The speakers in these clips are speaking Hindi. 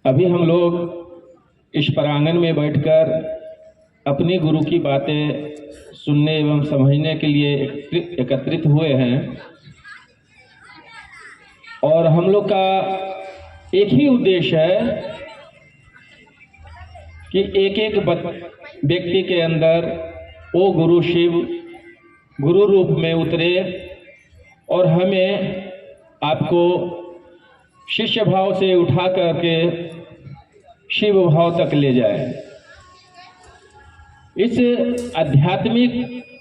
अभी हम लोग इस प्रांगण में बैठकर अपनी गुरु की बातें सुनने एवं समझने के लिए एकत्रित हुए हैं और हम लोग का एक ही उद्देश्य है कि एक एक व्यक्ति के अंदर वो गुरु शिव गुरु रूप में उतरे और हमें आपको शिष्य भाव से उठा करके शिव भाव तक ले जाए। इस आध्यात्मिक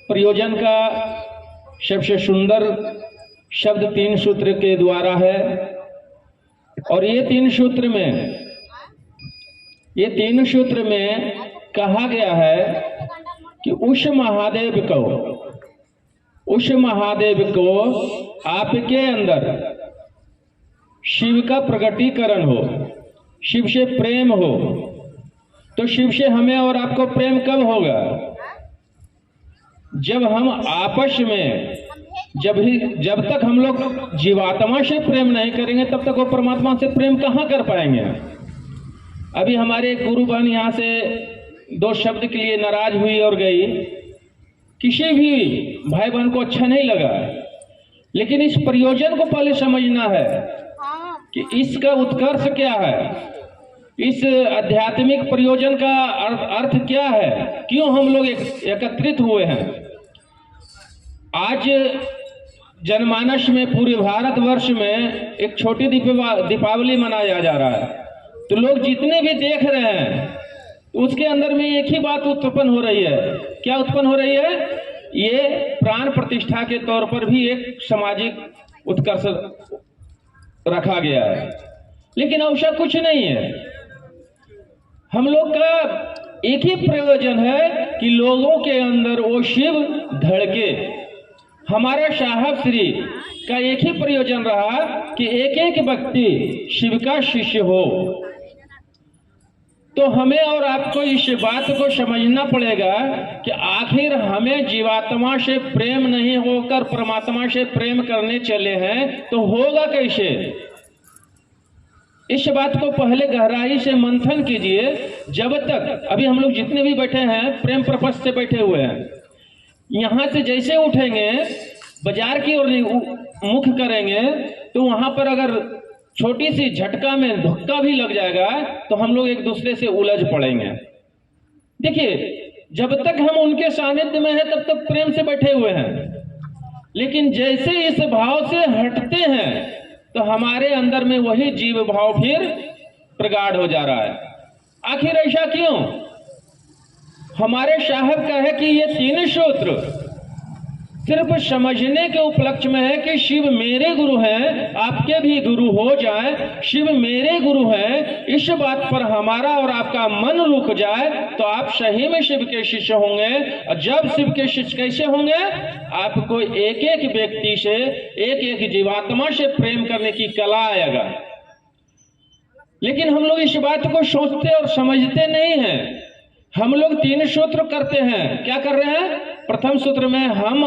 प्रयोजन का सबसे सुंदर शब्द 3 सूत्र के द्वारा है और ये 3 सूत्र में कहा गया है कि उस महादेव को आपके अंदर शिव का प्रकटीकरण हो, शिव से प्रेम हो। तो शिव से हमें और आपको प्रेम कब होगा? जब हम आपस में जब तक हम लोग जीवात्मा से प्रेम नहीं करेंगे तब तक वो परमात्मा से प्रेम कहाँ कर पाएंगे। अभी हमारे गुरु बहन यहाँ से 2 शब्द के लिए नाराज हुई और गई, किसी भी भाई बहन को अच्छा नहीं लगा, लेकिन इस प्रयोजन को पहले समझना है कि इसका उत्कर्ष क्या है, इस आध्यात्मिक प्रयोजन का अर्थ क्या है, क्यों हम लोग एकत्रित हुए हैं। आज जनमानस में पूरे भारतवर्ष में एक छोटी दीपावली मनाया जा रहा है, तो लोग जितने भी देख रहे हैं उसके अंदर में एक ही बात उत्पन्न हो रही है। क्या उत्पन्न हो रही है? ये प्राण प्रतिष्ठा के तौर पर भी एक सामाजिक उत्कर्ष रखा गया है, लेकिन ऐसा कुछ नहीं है। हम लोग का एक ही प्रयोजन है कि लोगों के अंदर वो शिव धड़के। हमारा साहब श्री का एक ही प्रयोजन रहा कि एक एक व्यक्ति शिव का शिष्य हो। तो हमें और आपको इस बात को समझना पड़ेगा कि आखिर हमें जीवात्मा से प्रेम नहीं होकर परमात्मा से प्रेम करने चले हैं तो होगा कैसे। इस बात को पहले गहराई से मंथन कीजिए। जब तक अभी हम लोग जितने भी बैठे हैं प्रेम प्रपंच से बैठे हुए हैं, यहाँ से जैसे उठेंगे बाजार की ओर मुख करेंगे तो वहां पर अगर छोटी सी झटका में धक्का भी लग जाएगा तो हम लोग एक दूसरे से उलझ पड़ेंगे। देखिए, जब तक हम उनके सानिध्य में हैं तब तक प्रेम से बैठे हुए हैं, लेकिन जैसे इस भाव से हटते हैं तो हमारे अंदर में वही जीव भाव फिर प्रगाढ़ हो जा रहा है। आखिर ऐसा क्यों? हमारे साहब का है कि ये 3 सूत्र सिर्फ समझने के उपलक्ष्य में है कि शिव मेरे गुरु हैं, आपके भी गुरु हो जाए। शिव मेरे गुरु हैं, इस बात पर हमारा और आपका मन रुक जाए तो आप सही में शिव के शिष्य होंगे। और जब शिव के शिष्य कैसे होंगे? आपको एक एक व्यक्ति से, एक एक जीवात्मा से प्रेम करने की कला आएगा। लेकिन हम लोग इस बात को सोचते और समझते नहीं हैं। हम लोग 3 सूत्र करते हैं। क्या कर रहे हैं? प्रथम सूत्र में हम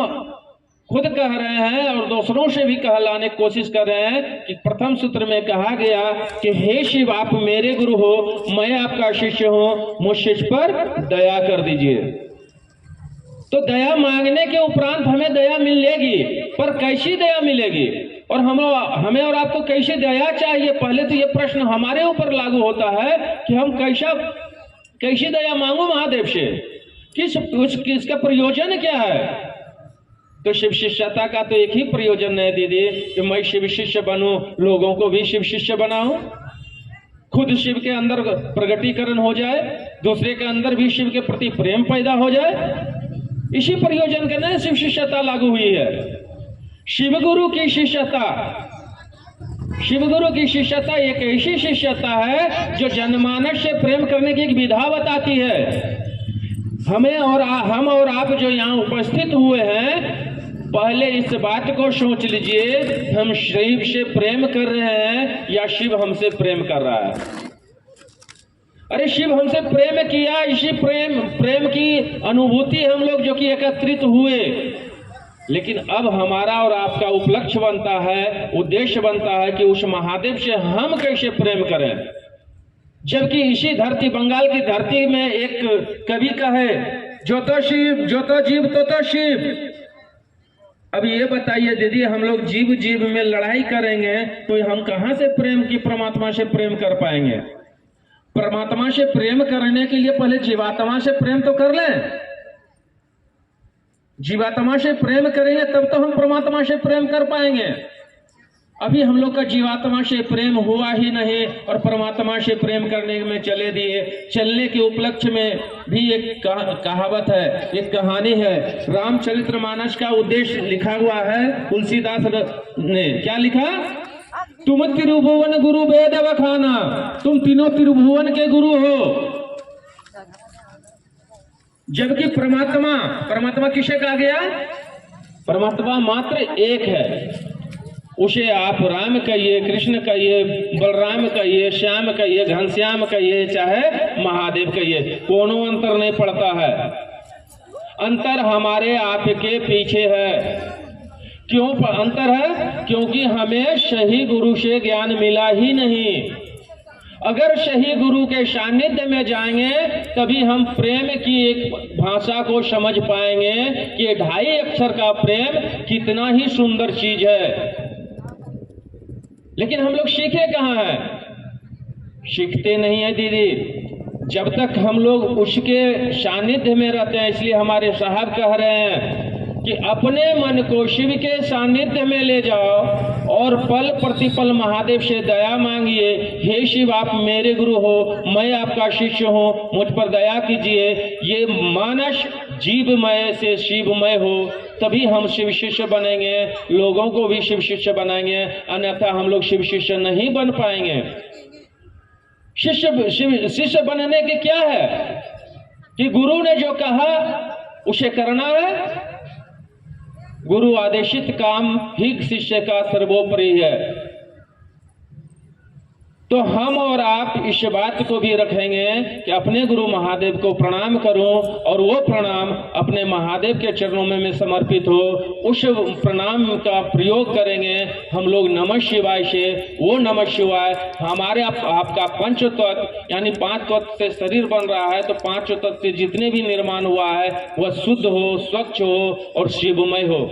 खुद कह रहे हैं और दूसरों से भी कहलाने की कोशिश कर रहे हैं कि प्रथम सूत्र में कहा गया कि हे शिव, आप मेरे गुरु हो, मैं आपका शिष्य हूं, मुझ शिष्य पर दया कर दीजिए। तो दया मांगने के उपरांत हमें दया मिलेगी, पर कैसी दया मिलेगी और हमें और आपको कैसी दया चाहिए? पहले तो ये प्रश्न हमारे ऊपर लागू होता है कि हम कैसी दया मांगू महादेव से, किसका प्रयोजन क्या है। तो शिव शिष्यता का तो एक ही प्रयोजन है दीदी कि मैं शिव शिष्य बनूं, लोगों को भी शिव शिष्य बनाऊं, खुद शिव के अंदर प्रगटीकरण हो जाए, दूसरे के अंदर भी शिव के प्रति प्रेम पैदा हो जाए। इसी प्रयोजन के लिए शिव शिष्यता लागू हुई है। शिवगुरु की शिष्यता एक ऐसी शिष्यता है जो जनमानस से प्रेम करने की एक विधा बताती है। हम और आप जो यहाँ उपस्थित हुए हैं, पहले इस बात को सोच लीजिए, हम शिव से प्रेम कर रहे हैं या शिव हमसे प्रेम कर रहा है। अरे शिव हमसे प्रेम किया, इसी प्रेम की अनुभूति हम लोग जो कि एकत्रित हुए। लेकिन अब हमारा और आपका उपलक्ष्य बनता है, उद्देश्य बनता है कि उस महादेव से हम कैसे प्रेम करें। जबकि इसी धरती, बंगाल की धरती में एक कवि का है, जो तो शिव, जो तो जीव, तो शिव। अब ये बताइए दीदी, हम लोग जीव जीव में लड़ाई करेंगे तो हम कहां से प्रेम की, परमात्मा से प्रेम कर पाएंगे? परमात्मा से प्रेम करने के लिए पहले जीवात्मा से प्रेम तो कर लें। जीवात्मा से प्रेम करेंगे तब तो हम परमात्मा से प्रेम कर पाएंगे। अभी हम लोग का जीवात्मा से प्रेम हुआ ही नहीं और परमात्मा से प्रेम करने में चले दिए। चलने के उपलक्ष्य में भी एक कहावत है, एक कहानी है। रामचरितमानस का उद्देश्य लिखा हुआ है तुलसीदास ने। क्या लिखा? तुम त्रिभुवन गुरु वेद वखाना, तुम तीनों त्रिभुवन के गुरु हो। जबकि परमात्मा किसे कहा गया? परमात्मा मात्र एक है। उसे आप राम कहिए, कृष्ण कहिए, बलराम कहिए, श्याम कहिए, घनश्याम कहिए, चाहे महादेव कहिए, कोनो अंतर नहीं पड़ता है। अंतर हमारे आपके पीछे है। क्यों अंतर है? क्योंकि हमें सही गुरु से ज्ञान मिला ही नहीं। अगर सही गुरु के सानिध्य में जाएंगे तभी हम प्रेम की एक भाषा को समझ पाएंगे कि 2.5 अक्षर का प्रेम कितना ही सुंदर चीज है। लेकिन हम लोग सीखे कहाँ हैं? सीखते नहीं है दीदी। जब तक हम लोग उसके सानिध्य में रहते हैं, इसलिए हमारे साहब कह रहे हैं कि अपने मन को शिव के सानिध्य में ले जाओ और पल प्रतिपल महादेव से दया मांगिए। हे शिव, आप मेरे गुरु हो, मैं आपका शिष्य हूँ, मुझ पर दया कीजिए। ये मानस जीवमय से शिवमय हो, तभी हम शिव शिष्य बनेंगे, लोगों को भी शिव शिष्य बनाएंगे। अन्यथा हम लोग शिव शिष्य नहीं बन पाएंगे। शिष्य बनने के क्या है कि गुरु ने जो कहा उसे करना है। गुरु आदेशित काम ही शिष्य का सर्वोपरि है। तो हम और आप इस बात को भी रखेंगे कि अपने गुरु महादेव को प्रणाम करूं और वो प्रणाम अपने महादेव के चरणों में मैं समर्पित हो। उस प्रणाम का प्रयोग करेंगे हम लोग नमः शिवाय से। वो नमः शिवाय हमारे आपका पंच तत्व यानी 5 तत्व से शरीर बन रहा है, तो 5 तत्व से जितने भी निर्माण हुआ है वह शुद्ध हो, स्वच्छ हो और शिवमय हो।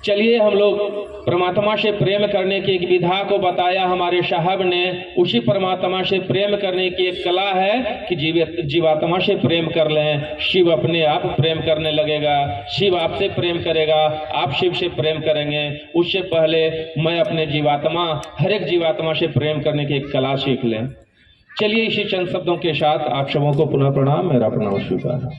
चलिए, हम लोग परमात्मा से प्रेम करने की एक विधा को बताया हमारे साहब ने। उसी परमात्मा से प्रेम करने की एक कला है कि जीवात्मा से प्रेम कर लें। शिव अपने आप प्रेम करने लगेगा, शिव आपसे प्रेम करेगा, आप शिव से प्रेम करेंगे। उससे पहले मैं अपने जीवात्मा, हर एक जीवात्मा से प्रेम करने की एक कला सीख लें। चलिए, इसी चंद शब्दों के साथ आप सबों को पुनः प्रणाम, मेरा प्रणाम स्वीकार।